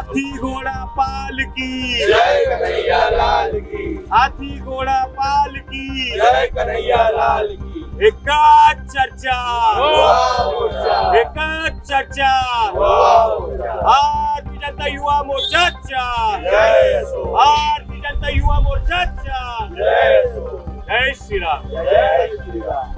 हाथी घोड़ा पाल की जय कन्हैया लाल की, हाथी घोड़ा पाल की जय कन्हैया लाल की। एकच चर्चा युवा मोर्चा, एकच चर्चा युवा मोर्चा, भारतीय जनता युवा मोर्चाच्या जय असो, भारतीय जनता युवा मोर्चाच्या जय असो, जय श्रीराम। जय श्री राम।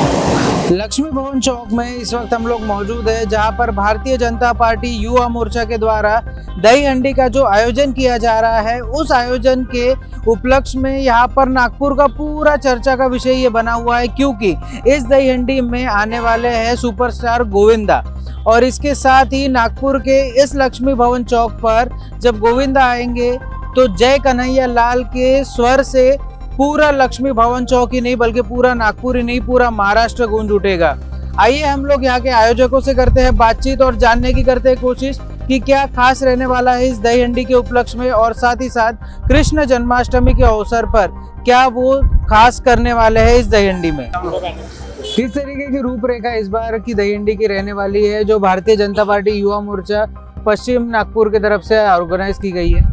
लक्ष्मी भवन चौक में इस वक्त हम लोग मौजूद है, जहां पर भारतीय जनता पार्टी युवा मोर्चा के द्वारा दही हंडी का जो आयोजन किया जा रहा है, उस आयोजन के उपलक्ष्य में यहाँ पर नागपुर का पूरा चर्चा का विषय ये बना हुआ है, क्योंकि इस दही हंडी में आने वाले हैं सुपरस्टार गोविंदा। और इसके साथ ही नागपुर के इस लक्ष्मी भवन चौक पर जब गोविंदा आएंगे तो जय कन्हैया लाल के स्वर से पूरा लक्ष्मी भवन चौक ही नहीं बल्कि पूरा नागपुर ही नहीं, पूरा महाराष्ट्र गूंज उठेगा। आइए हम लोग यहाँ के आयोजकों से करते हैं बातचीत और जानने की करते हैं कोशिश कि क्या खास रहने वाला है इस दही हंडी के उपलक्ष्य में, और साथ ही साथ कृष्ण जन्माष्टमी के अवसर पर क्या वो खास करने वाले हैं इस दही हंडी में। किस तरीके की रूपरेखा इस बार की दही हंडी की रहने वाली है, जो भारतीय जनता पार्टी युवा मोर्चा पश्चिम नागपुर की तरफ से ऑर्गेनाइज की गई है?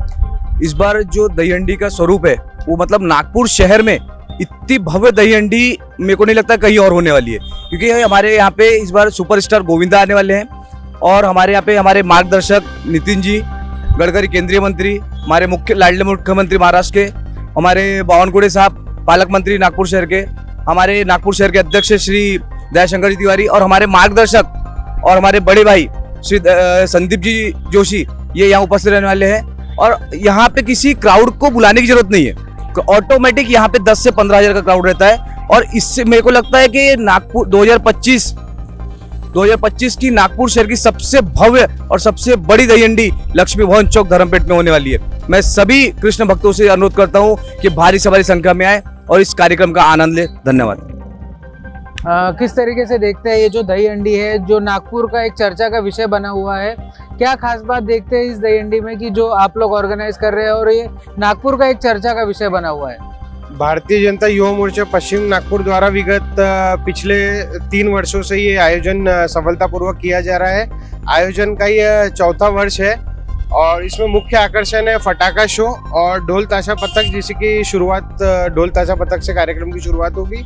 इस बार जो दही हंडी का स्वरूप है वो मतलब नागपुर शहर में इतनी भव्य दही हंडी मेरे को नहीं लगता कहीं और होने वाली है, क्योंकि हमारे यहाँ पे इस बार सुपरस्टार गोविंदा आने वाले हैं और हमारे यहाँ पे हमारे मार्गदर्शक नितिन जी गडकरी केंद्रीय मंत्री, हमारे लाडले मुख्यमंत्री महाराष्ट्र के, हमारे बावनकुळे साहब पालक मंत्री नागपुर शहर के, हमारे नागपुर शहर के अध्यक्ष श्री दयाशंकर जी तिवारी और हमारे मार्गदर्शक और हमारे बड़े भाई श्री संदीप जी जोशी ये यहाँ उपस्थित रहने वाले हैं। और यहाँ पे किसी क्राउड को बुलाने की जरूरत नहीं है, ऑटोमेटिक यहाँ पे 10 से 15 हजार का क्राउड रहता है। और इससे मेरे को लगता है कि नागपुर 2025 की नागपुर शहर की सबसे भव्य और सबसे बड़ी दही हंडी लक्ष्मी भवन चौक धर्मपेट में होने वाली है। मैं सभी कृष्ण भक्तों से अनुरोध करता हूँ कि भारी से भारी संख्या में आए और इस कार्यक्रम का आनंद ले। धन्यवाद। किस तरीके से देखते हैं ये जो दही हंडी है, जो नागपुर का एक चर्चा का विषय बना हुआ है, क्या खास बात देखते हैं इस दही हंडी में कि जो आप लोग ऑर्गेनाइज कर रहे हैं और ये नागपुर का एक चर्चा का विषय बना हुआ है? भारतीय जनता युवा मोर्चा पश्चिम नागपुर द्वारा विगत पिछले 3 वर्षों से ये आयोजन सफलतापूर्वक किया जा रहा है। आयोजन का ये 4था वर्ष है और इसमें मुख्य आकर्षण है फटाका शो और ढोल ताशा पथक, जिसकी शुरुआत ढोल ताशा पथक से कार्यक्रम की शुरुआत होगी।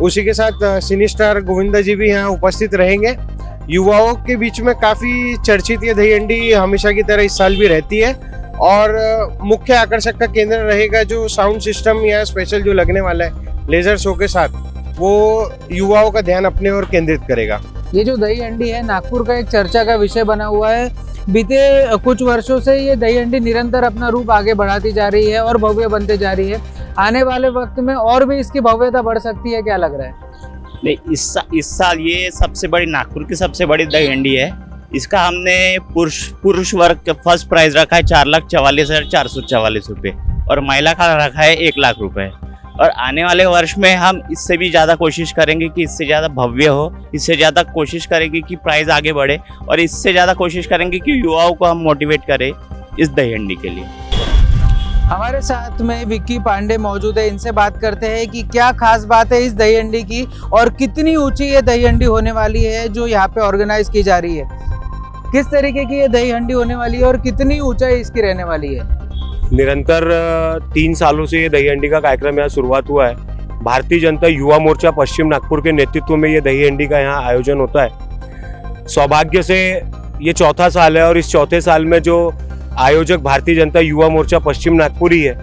उसी के साथ सिनी स्टार गोविंदा जी भी यहाँ उपस्थित रहेंगे। युवाओं के बीच में काफ़ी चर्चित ये दही हंडी हमेशा की तरह इस साल भी रहती है और मुख्य आकर्षक का केंद्र रहेगा जो साउंड सिस्टम या स्पेशल जो लगने वाला है लेजर शो के साथ, वो युवाओं का ध्यान अपने ओर केंद्रित करेगा। ये जो दही हंडी है नागपुर का एक चर्चा का विषय बना हुआ है। बीते कुछ वर्षों से ये दही हंडी निरंतर अपना रूप आगे बढ़ाती जा रही है और भव्य बनते जा रही है। आने वाले वक्त में और भी इसकी भव्यता बढ़ सकती है, क्या लग रहा है? नहीं, इस साल ये सबसे बड़ी नागपुर की सबसे बड़ी दही हंडी है। इसका हमने पुरुष वर्ग का फर्स्ट प्राइज रखा है 4,44,444 रुपये और महिला का रखा है 1 लाख रुपए। और आने वाले वर्ष में हम इससे भी ज़्यादा कोशिश करेंगे कि इससे ज़्यादा भव्य हो, इससे ज़्यादा कोशिश करेंगे कि प्राइस आगे बढ़े और इससे ज़्यादा कोशिश करेंगे कि युवाओं को हम मोटिवेट करें इस दही हंडी के लिए। हमारे साथ में विक्की पांडे मौजूद है, इनसे बात करते हैं कि क्या खास बात है इस दही हंडी की और कितनी ऊंची ये दही हंडी होने वाली है जो यहाँ पे ऑर्गेनाइज की जा रही है। किस तरीके की ये दही हंडी होने वाली है और कितनी ऊंचाई इसकी रहने वाली है? निरंतर 3 सालों से ये दही हंडी का कार्यक्रम यहाँ शुरुआत हुआ है। भारतीय जनता युवा मोर्चा पश्चिम नागपुर के नेतृत्व में ये दही हंडी का यहाँ आयोजन होता है। सौभाग्य से ये 4था साल है और इस 4थे साल में जो आयोजक भारतीय जनता युवा मोर्चा पश्चिम नागपुर ही है,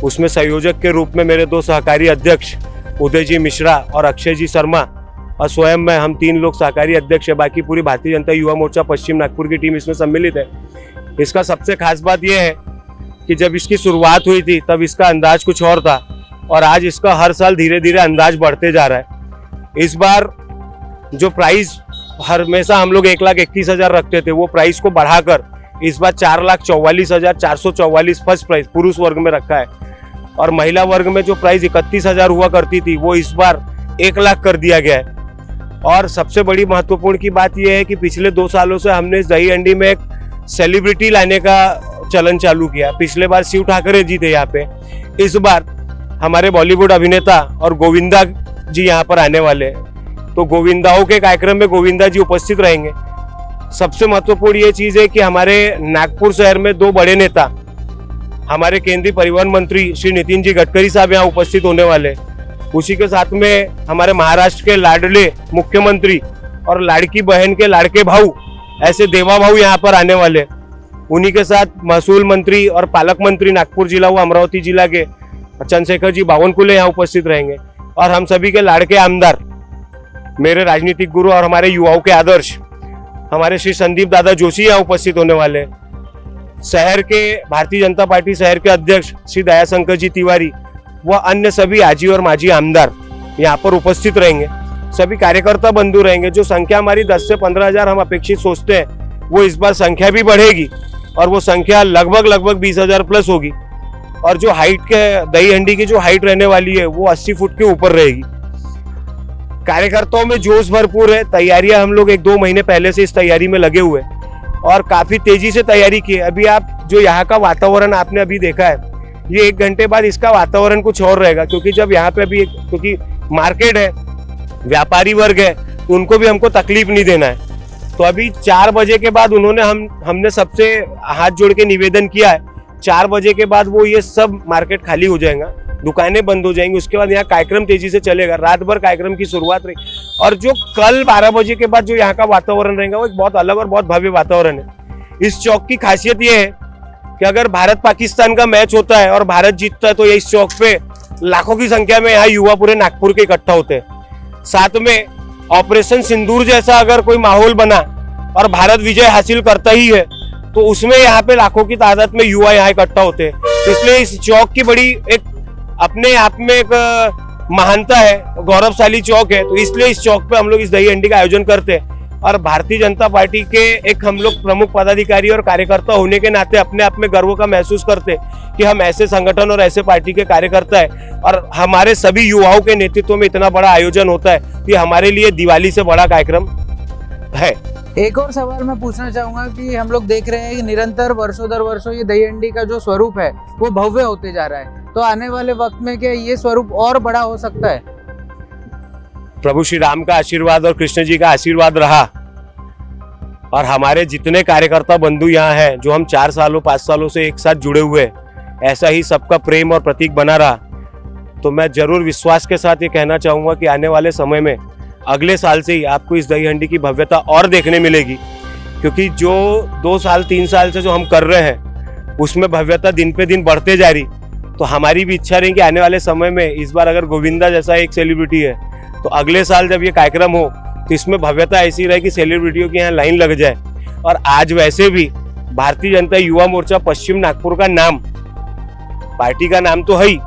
उसमें संयोजक के रूप में मेरे 2 सहकारी अध्यक्ष उदय जी मिश्रा और अक्षय जी शर्मा और स्वयं मैं, हम 3 लोग सहकारी अध्यक्ष है। बाकी पूरी भारतीय जनता युवा मोर्चा पश्चिम नागपुर की टीम इसमें सम्मिलित है। इसका सबसे खास बात यह है कि जब इसकी शुरुआत हुई थी तब इसका अंदाज कुछ और था और आज इसका हर साल धीरे धीरे अंदाज बढ़ते जा रहा है। इस बार जो प्राइस हमेशा हम लोग 1,21,000 रखते थे, वो प्राइस को बढ़ाकर इस बार 4,44,444 फर्स्ट प्राइस पुरुष वर्ग में रखा है और महिला वर्ग में जो प्राइस 31,000 हुआ करती थी वो इस बार 1 लाख कर दिया गया है। और सबसे बड़ी महत्वपूर्ण की बात यह है कि पिछले 2 सालों से हमने इस दही हंडी में एक सेलिब्रिटी लाने का चलन चालू किया। पिछले बार शिव ठाकरे जी थे यहाँ पे, इस बार हमारे बॉलीवुड अभिनेता और गोविंदा जी यहाँ पर आने वाले हैं। तो गोविंदाओं के कार्यक्रम में गोविंदा जी उपस्थित रहेंगे सबसे महत्वपूर्ण ये चीज़ है कि हमारे नागपुर शहर में दो बड़े नेता, हमारे केंद्रीय परिवहन मंत्री श्री नितिन जी गडकरी साहब यहाँ उपस्थित होने वाले, उसी के साथ में हमारे महाराष्ट्र के लाडले मुख्यमंत्री और लाड़की बहन के लाड़के भाऊ ऐसे देवा भाऊ यहाँ पर आने वाले, उन्हीं के साथ महसूल मंत्री और पालक मंत्री नागपुर जिला व अमरावती जिला के चंद्रशेखर जी बावनकुले यहाँ उपस्थित रहेंगे, और हम सभी के लाड़के आमदार, मेरे राजनीतिक गुरु और हमारे युवाओं के आदर्श हमारे श्री संदीप दादा जोशी यहाँ उपस्थित होने वाले, शहर के भारतीय जनता पार्टी शहर के अध्यक्ष श्री दयाशंकर जी तिवारी व अन्य सभी आजी और माजी आमदार यहाँ पर उपस्थित रहेंगे। सभी कार्यकर्ता बंधु रहेंगे। जो संख्या हमारी 10 से 15 हजार हम अपेक्षित सोचते हैं, वो इस बार संख्या भी बढ़ेगी और वो संख्या लगभग 20,000 प्लस होगी। और जो हाइट के दही हंडी की जो हाइट रहने वाली है वो 80 फुट के ऊपर रहेगी। कार्यकर्ताओं में जोश भरपूर है। तैयारियां हम लोग 1-2 महीने पहले से इस तैयारी में लगे हुए और काफी तेजी से तैयारी की है। अभी आप जो यहाँ का वातावरण आपने अभी देखा है, ये 1 घंटे बाद इसका वातावरण कुछ और रहेगा, क्योंकि जब यहाँ पे अभी क्योंकि मार्केट है, व्यापारी वर्ग है, तो उनको भी हमको तकलीफ नहीं देना है। तो अभी 4 बजे के बाद हमने सबसे हाथ जोड़ के निवेदन किया है, 4 बजे के बाद वो ये सब मार्केट खाली हो जाएगा, दुकानें बंद हो जाएंगी। उसके बाद यहाँ कार्यक्रम तेजी से चलेगा, रात भर कार्यक्रम की शुरुआत रही। और जो कल 12 बजे के बाद जो यहाँ का वातावरण रहेगा वो एक बहुत अलग और बहुत भव्य वातावरण है। इस चौक की खासियत ये है कि अगर भारत पाकिस्तान का मैच होता है और भारत जीतता है तो ये इस चौक पे लाखों की संख्या में यहाँ युवा पूरे नागपुर के इकट्ठा होते हैं। साथ में ऑपरेशन सिंदूर जैसा अगर कोई माहौल बना और भारत विजय हासिल करता ही है तो उसमें यहाँ पे लाखों की तादाद में युवा यहाँ इकट्ठा होते हैं। तो इसलिए इस चौक की बड़ी एक अपने आप में एक महानता है, गौरवशाली चौक है। तो इसलिए इस चौक पे हम लोग इस दही हंडी का आयोजन करते हैं। और भारतीय जनता पार्टी के एक हम लोग प्रमुख पदाधिकारी और कार्यकर्ता होने के नाते अपने आप में गर्व का महसूस करते हैं कि हम ऐसे संगठन और ऐसे पार्टी के कार्यकर्ता है और हमारे सभी युवाओं के नेतृत्व में इतना बड़ा आयोजन होता है कि हमारे लिए दिवाली से बड़ा कार्यक्रम है। एक और सवाल मैं पूछना चाहूंगा कि हम लोग देख रहे हैं कि निरंतर वर्षों दर वर्षों ये दही हंडी का जो स्वरूप है वो भव्य होते जा रहा है, तो आने वाले वक्त में क्या ये स्वरूप और बड़ा हो सकता है? प्रभु श्री राम का आशीर्वाद और कृष्ण जी का आशीर्वाद रहा और हमारे जितने कार्यकर्ता बंधु यहाँ हैं, जो हम 4 सालों 5 सालों से एक साथ जुड़े हुए हैं, ऐसा ही सबका प्रेम और प्रतीक बना रहा, तो मैं जरूर विश्वास के साथ ये कहना चाहूँगा कि आने वाले समय में अगले साल से ही आपको इस दही हंडी की भव्यता और देखने मिलेगी। क्योंकि जो 2 साल 3 साल से जो हम कर रहे हैं उसमें भव्यता दिन पे दिन बढ़ते जा रही, तो हमारी भी इच्छा रही कि आने वाले समय में इस बार अगर गोविंदा जैसा एक सेलिब्रिटी है तो अगले साल जब ये कार्यक्रम हो तो इसमें भव्यता ऐसी रहे कि सेलिब्रिटियों की यहाँ लाइन लग जाए। और आज वैसे भी भारतीय जनता युवा मोर्चा पश्चिम नागपुर का नाम, पार्टी का नाम तो है ही,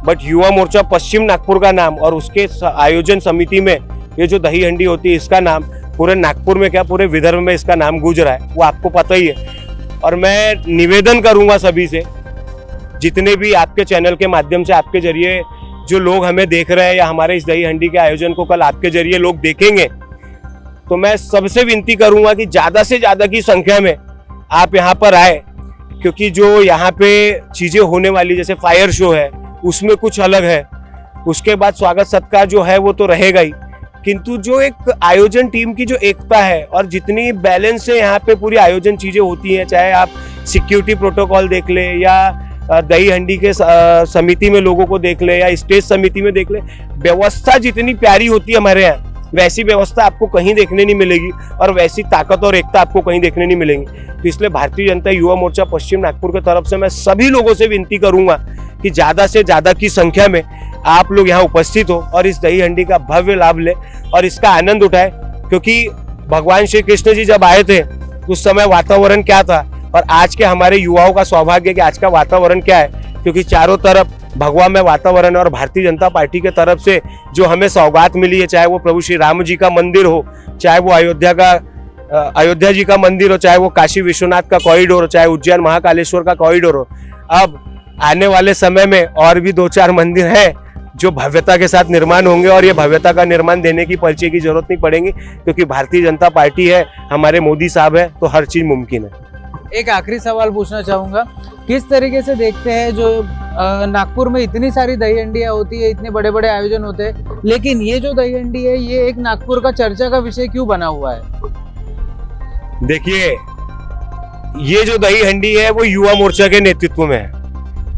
बट युवा मोर्चा पश्चिम नागपुर का नाम और उसके आयोजन समिति में ये जो दही हंडी होती है इसका नाम पूरे नागपुर में क्या पूरे विदर्भ में इसका नाम गूंज रहा है, वो आपको पता ही है। और मैं निवेदन करूंगा सभी से, जितने भी आपके चैनल के माध्यम से आपके जरिए जो लोग हमें देख रहे हैं या हमारे इस दही हंडी के आयोजन को कल आपके जरिए लोग देखेंगे, तो मैं सबसे विनती करूंगा कि ज़्यादा से ज़्यादा की संख्या में आप यहाँ पर आए, क्योंकि जो यहाँ पे चीज़ें होने वाली जैसे फायर शो है उसमें कुछ अलग है, उसके बाद स्वागत सत्कार जो है वो तो रहेगा ही, किंतु जो एक आयोजन टीम की जो एकता है और जितनी बैलेंस से यहाँ पे पूरी आयोजन चीज़ें होती हैं, चाहे आप सिक्योरिटी प्रोटोकॉल देख ले या दही हंडी के समिति में लोगों को देख ले या स्टेज समिति में देख ले, व्यवस्था जितनी प्यारी होती है हमारे यहाँ वैसी व्यवस्था आपको कहीं देखने नहीं मिलेगी और वैसी ताकत और एकता आपको कहीं देखने नहीं मिलेगी। तो इसलिए भारतीय जनता युवा मोर्चा पश्चिम नागपुर की तरफ से मैं सभी लोगों से विनती करूंगा कि ज़्यादा से ज़्यादा की संख्या में आप लोग यहाँ उपस्थित हो और इस दही हंडी का भव्य लाभ ले और इसका आनंद उठाए। क्योंकि भगवान श्री कृष्ण जी जब आए थे उस समय वातावरण क्या था और आज के हमारे युवाओं का सौभाग्य कि आज का वातावरण क्या है, क्योंकि चारों तरफ भगवा में वातावरण है और भारतीय जनता पार्टी के तरफ से जो हमें सौगात मिली है, चाहे वो प्रभु श्री राम जी का मंदिर हो, चाहे वो अयोध्या जी का मंदिर हो, चाहे वो काशी विश्वनाथ का कॉरिडोर हो, चाहे उज्जैन महाकालेश्वर का कॉरिडोर हो, अब आने वाले समय में और भी 2-4 मंदिर हैं जो भव्यता के साथ निर्माण होंगे और ये भव्यता का निर्माण देने की परिचय की जरूरत नहीं पड़ेगी, क्योंकि भारतीय जनता पार्टी है, हमारे मोदी साहब है, तो हर चीज मुमकिन है। एक आखिरी सवाल पूछना चाहूंगा, किस तरीके से देखते हैं जो नागपुर में इतनी सारी दही हंडियाँ होती है, इतने बड़े बड़े आयोजन होते हैं, लेकिन ये जो दही हंडी है ये एक नागपुर का चर्चा का विषय क्यों बना हुआ है? देखिए, ये जो दही हंडी है वो युवा मोर्चा के नेतृत्व में है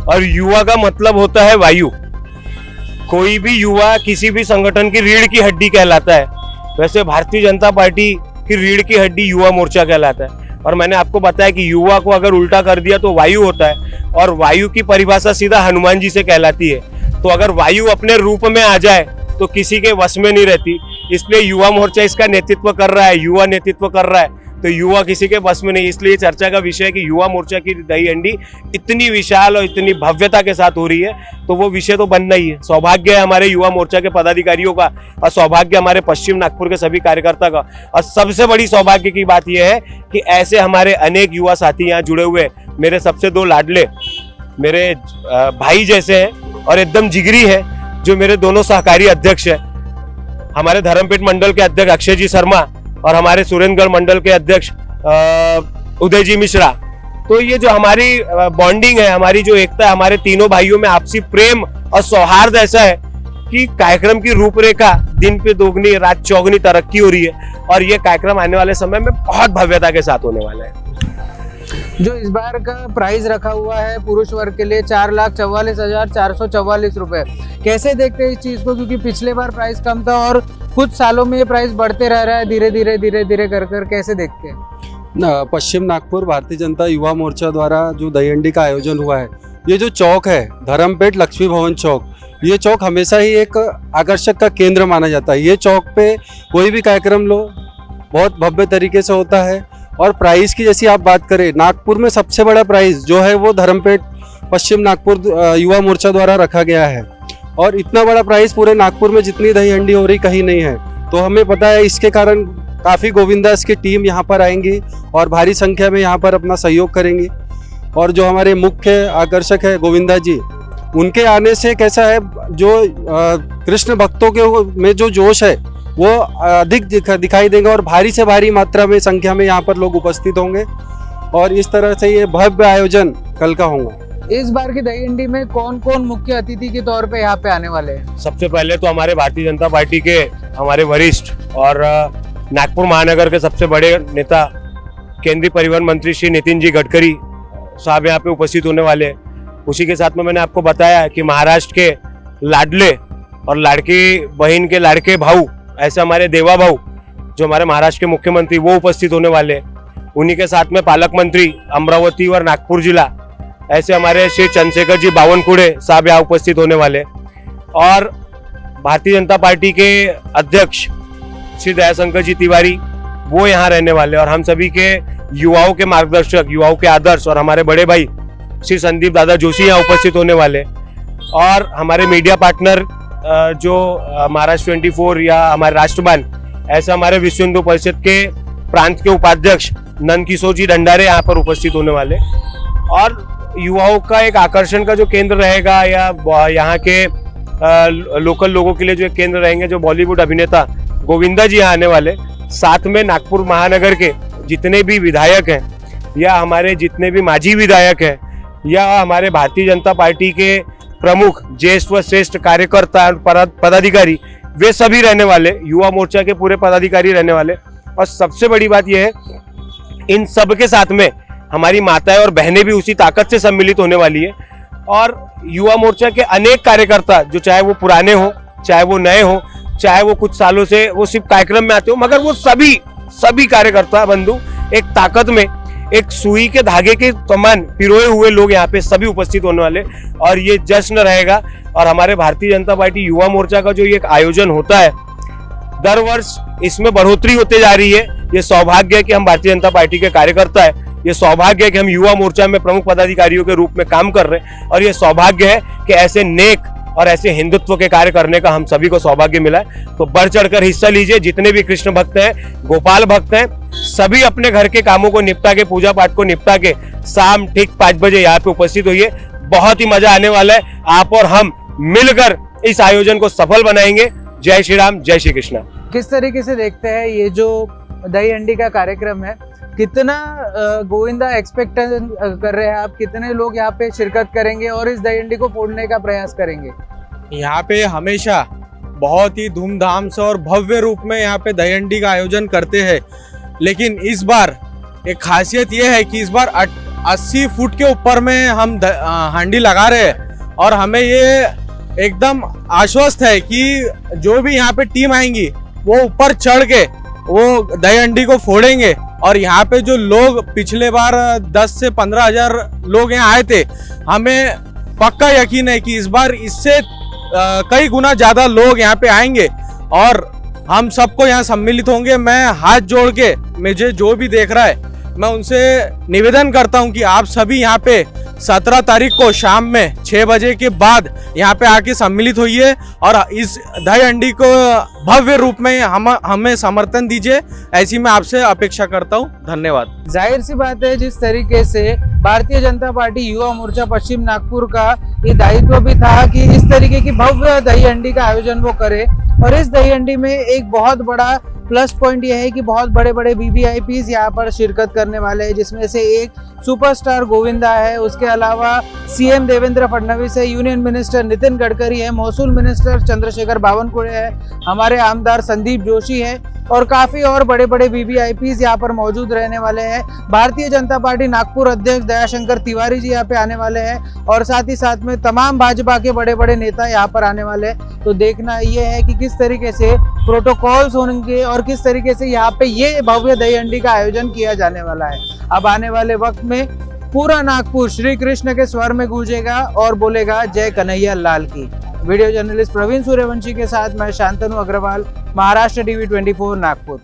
और युवा का मतलब होता है वायु। कोई भी युवा किसी भी संगठन की रीढ़ की हड्डी कहलाता है, वैसे भारतीय जनता पार्टी की रीढ़ की हड्डी युवा मोर्चा कहलाता है। और मैंने आपको बताया कि युवा को अगर उल्टा कर दिया तो वायु होता है और वायु की परिभाषा सीधा हनुमान जी से कहलाती है। तो अगर वायु अपने रूप में आ जाए तो किसी के वश में नहीं रहती, इसलिए युवा मोर्चा इसका नेतृत्व कर रहा है, युवा नेतृत्व कर रहा है, तो युवा किसी के बस में नहीं। इसलिए चर्चा का विषय है कि युवा मोर्चा की दही हंडी इतनी विशाल और इतनी भव्यता के साथ हो रही है, तो वो विषय तो बनना ही है। सौभाग्य है हमारे युवा मोर्चा के पदाधिकारियों का और सौभाग्य हमारे पश्चिम नागपुर के सभी कार्यकर्ता का। और सबसे बड़ी सौभाग्य की बात यह है कि ऐसे हमारे अनेक युवा साथी यहाँ जुड़े हुए, मेरे सबसे दो लाडले, मेरे भाई जैसे हैं और एकदम जिगरी है, जो मेरे दोनों सहकारी अध्यक्ष है, हमारे धर्मपेट मंडल के अध्यक्ष अक्षय जी शर्मा और हमारे सुरेंद्रगढ़ मंडल के अध्यक्ष उदय जी मिश्रा। तो ये जो हमारी बॉन्डिंग है, हमारी जो एकता है, हमारे तीनों भाइयों में आपसी प्रेम और सौहार्द ऐसा है कि कार्यक्रम की रूपरेखा दिन पे दोगुनी रात चौगुनी तरक्की हो रही है और ये कार्यक्रम आने वाले समय में बहुत भव्यता के साथ होने वाला है। जो इस बार का प्राइस रखा हुआ है पुरुष वर्ग के लिए 4,44,444 रुपए, कैसे देखते हैं इस चीज को? क्योंकि पिछले बार प्राइस कम था और कुछ सालों में ये प्राइस बढ़ते रह रहा है धीरे धीरे कर कैसे देखते हैं? पश्चिम नागपुर भारतीय जनता युवा मोर्चा द्वारा जो दही हंडी का आयोजन हुआ है, ये जो चौक है धर्मपेट लक्ष्मी भवन चौक, ये चौक हमेशा ही एक आकर्षक का केंद्र माना जाता है। ये चौक पे कोई भी कार्यक्रम लो बहुत भव्य तरीके से होता है। और प्राइस की जैसी आप बात करें, नागपुर में सबसे बड़ा प्राइस जो है वो धर्मपेट पश्चिम नागपुर युवा मोर्चा द्वारा रखा गया है और इतना बड़ा प्राइस पूरे नागपुर में जितनी दही हंडी हो रही कहीं नहीं है। तो हमें पता है इसके कारण काफ़ी गोविंदास की टीम यहाँ पर आएंगी और भारी संख्या में यहाँ पर अपना सहयोग करेंगी। और जो हमारे मुख्य आकर्षक है गोविंदा जी, उनके आने से कैसा है, जो कृष्ण भक्तों के में जो जोश है वो अधिक दिखाई देगा और भारी से भारी मात्रा में संख्या में यहाँ पर लोग उपस्थित होंगे और इस तरह से ये भव्य आयोजन कल का होगा। इस बार की दही हंडी में कौन कौन मुख्य अतिथि के तौर पे यहाँ पे आने वाले हैं? सबसे पहले तो हमारे भारतीय जनता पार्टी के हमारे वरिष्ठ और नागपुर महानगर के सबसे बड़े नेता केंद्रीय परिवहन मंत्री श्री नितिन जी गडकरी साहब यहाँ पे उपस्थित होने वाले हैं। उसी के साथ में मैंने आपको बताया कि महाराष्ट्र के लाडले और लाड़की बहन के लाड़के भाऊ, ऐसे हमारे देवा भाऊ जो हमारे महाराष्ट्र के मुख्यमंत्री, वो उपस्थित होने वाले हैं। उन्हीं के साथ में पालक मंत्री अमरावती और नागपुर जिला, ऐसे हमारे श्री चंद्रशेखर जी बावनकुड़े साहब यहाँ उपस्थित होने वाले और भारतीय जनता पार्टी के अध्यक्ष श्री दयाशंकर जी तिवारी वो यहाँ रहने वाले और हम सभी के युवाओं के मार्गदर्शक, युवाओं के आदर्श और हमारे बड़े भाई श्री संदीप दादा जोशी यहाँ उपस्थित होने वाले और हमारे मीडिया पार्टनर जो महाराष्ट्र 24 या हमारे राष्ट्रबान, ऐसे हमारे विश्व हिंदू परिषद के प्रांत के उपाध्यक्ष नंद किशोर जी भंडारे यहाँ पर उपस्थित होने वाले और युवाओं का एक आकर्षण का जो केंद्र रहेगा या यहाँ के लोकल लोगों के लिए जो एक केंद्र रहेंगे, जो बॉलीवुड अभिनेता गोविंदा जी यहाँ आने वाले। साथ में नागपुर महानगर के जितने भी विधायक हैं या हमारे जितने भी माजी विधायक हैं या हमारे भारतीय जनता पार्टी के प्रमुख ज्येष्ठ व श्रेष्ठ कार्यकर्ता पदाधिकारी, वे सभी रहने वाले, युवा मोर्चा के पूरे पदाधिकारी रहने वाले। और सबसे बड़ी बात यह है, इन सब के साथ में हमारी माताएं और बहनें भी उसी ताकत से सम्मिलित होने वाली है और युवा मोर्चा के अनेक कार्यकर्ता, जो चाहे वो पुराने हो, चाहे वो नए हो, चाहे वो कुछ सालों से वो सिर्फ कार्यक्रम में आते हो, मगर वो सभी कार्यकर्ता बंधु एक ताकत में, एक सुई के धागे के समान पिरोए हुए लोग यहाँ पे सभी उपस्थित होने वाले और ये जश्न रहेगा। और हमारे भारतीय जनता पार्टी युवा मोर्चा का जो ये एक आयोजन होता है, दर वर्ष इसमें बढ़ोतरी होते जा रही है। ये सौभाग्य है कि हम भारतीय जनता पार्टी के कार्यकर्ता है, ये सौभाग्य है कि हम युवा मोर्चा में प्रमुख पदाधिकारियों के रूप में काम कर रहे हैं और ये सौभाग्य है कि ऐसे नेक और ऐसे हिंदुत्व के कार्य करने का हम सभी को सौभाग्य मिला है। तो बढ़ चढ़कर हिस्सा लीजिए। जितने भी कृष्ण भक्त हैं, गोपाल भक्त हैं, सभी अपने घर के कामों को निपटा के, पूजा पाठ को निपटा के शाम ठीक 5 बजे यहाँ पे उपस्थित होइए। बहुत ही मजा आने वाला है। आप और हम मिलकर इस आयोजन को सफल बनाएंगे। जय श्री राम, जय श्री कृष्णा। किस तरीके से देखते हैं ये जो दही हंडी का कार्यक्रम है, कितना गोविंदा एक्सपेक्ट कर रहे हैं आप? कितने लोग यहाँ पे शिरकत करेंगे और इस दही हंडी को फोड़ने का प्रयास करेंगे? यहाँ पे हमेशा बहुत ही धूमधाम से और भव्य रूप में यहाँ पे दही हंडी का आयोजन करते हैं, लेकिन इस बार एक खासियत ये है कि इस बार 80 फुट के ऊपर में हम हांडी लगा रहे हैं और हमें ये एकदम आश्वस्त है कि जो भी यहाँ पे टीम आएंगी वो ऊपर चढ़ के वो दही हंडी को फोड़ेंगे। और यहाँ पे जो लोग पिछले बार 10 से 15 हजार लोग यहाँ आए थे, हमें पक्का यकीन है कि इस बार इससे कई गुना ज़्यादा लोग यहाँ पे आएंगे और हम सबको यहाँ सम्मिलित होंगे। मैं हाथ जोड़ के मुझे जो भी देख रहा है मैं उनसे निवेदन करता हूँ कि आप सभी यहाँ पे 17 तारीख को शाम में 6 बजे के बाद यहाँ पे आके सम्मिलित होइए और इस दही हंडी को भव्य रूप में हमें समर्थन दीजिए, ऐसी मैं आपसे अपेक्षा करता हूँ। धन्यवाद। जाहिर सी बात है, जिस तरीके से भारतीय जनता पार्टी युवा मोर्चा पश्चिम नागपुर का ये दायित्व भी था कि इस तरीके की भव्य दही हंडी का आयोजन वो करे, और इस दही हंडी में एक बहुत बड़ा प्लस पॉइंट ये है कि बहुत बड़े बड़े वीवीआईपीज यहाँ पर शिरकत करने वाले हैं, जिसमें से एक सुपरस्टार गोविंदा है, उसके अलावा सीएम देवेंद्र फडणवीस है, यूनियन मिनिस्टर नितिन गडकरी है, महसूल मिनिस्टर चंद्रशेखर बावनकुळे है, हमारे आमदार संदीप जोशी है और काफ़ी और बड़े बड़े वीवीआईपीज यहाँ पर मौजूद रहने वाले हैं। भारतीय जनता पार्टी नागपुर अध्यक्ष दयाशंकर तिवारी जी यहाँ पे आने वाले हैं और साथ ही साथ में तमाम भाजपा के बड़े बड़े नेता यहाँ पर आने वाले हैं। तो देखना ये है कि किस तरीके से प्रोटोकॉल्स होंगे और किस तरीके से यहाँ पे ये भव्य दही हंडी का आयोजन किया जाने वाला है। अब आने वाले वक्त में पूरा नागपुर श्री कृष्ण के स्वर में गूंजेगा और बोलेगा जय कन्हैया लाल की। वीडियो जर्नलिस्ट प्रवीण सूर्यवंशी के साथ मैं शांतनु अग्रवाल, महाराष्ट्र टीवी 24 नागपुर।